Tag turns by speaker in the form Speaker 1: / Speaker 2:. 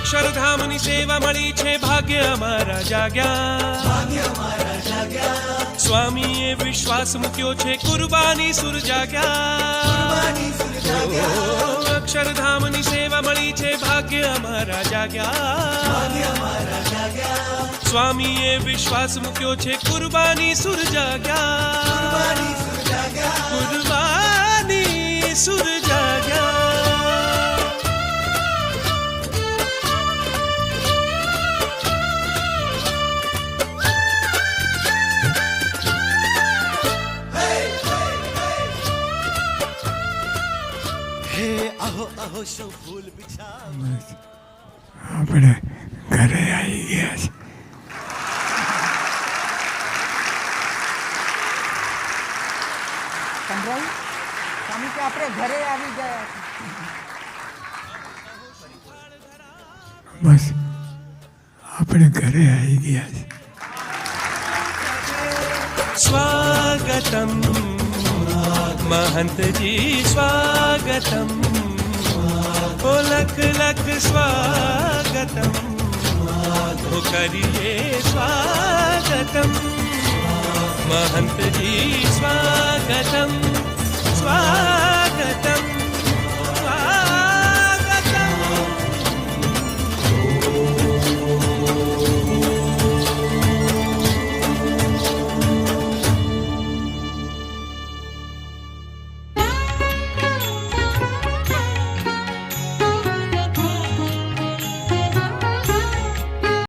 Speaker 1: અક્ષરધામની સેવા મળી છે, ભાગ્ય અમારા જાગ્યા. સ્વામીએ વિશ્વાસ મૂક્યો છે, કુરબાની સુર જાગ્યા. અક્ષરધામની સેવા મળી છે, ભાગ્ય અમારા જાગ્યા. સ્વામીએ વિશ્વાસ મૂક્યો છે, કુરબાની સુર જાગ્યા. કુરબાની સુર જાગ્યા.
Speaker 2: આપણે ઘરે આવી ગયા છે.
Speaker 3: સંભળાયું? સ્વામી કે આપણે ઘરે આવી ગયા છે.
Speaker 2: બસ આપણે ઘરે આવી ગયા છે.
Speaker 1: સ્વાગતમ महंतजी स्वागतम, ओ लख लख स्वागतम, ओ करिए स्वागतम. महंतजी स्वागतम, स्वागतम.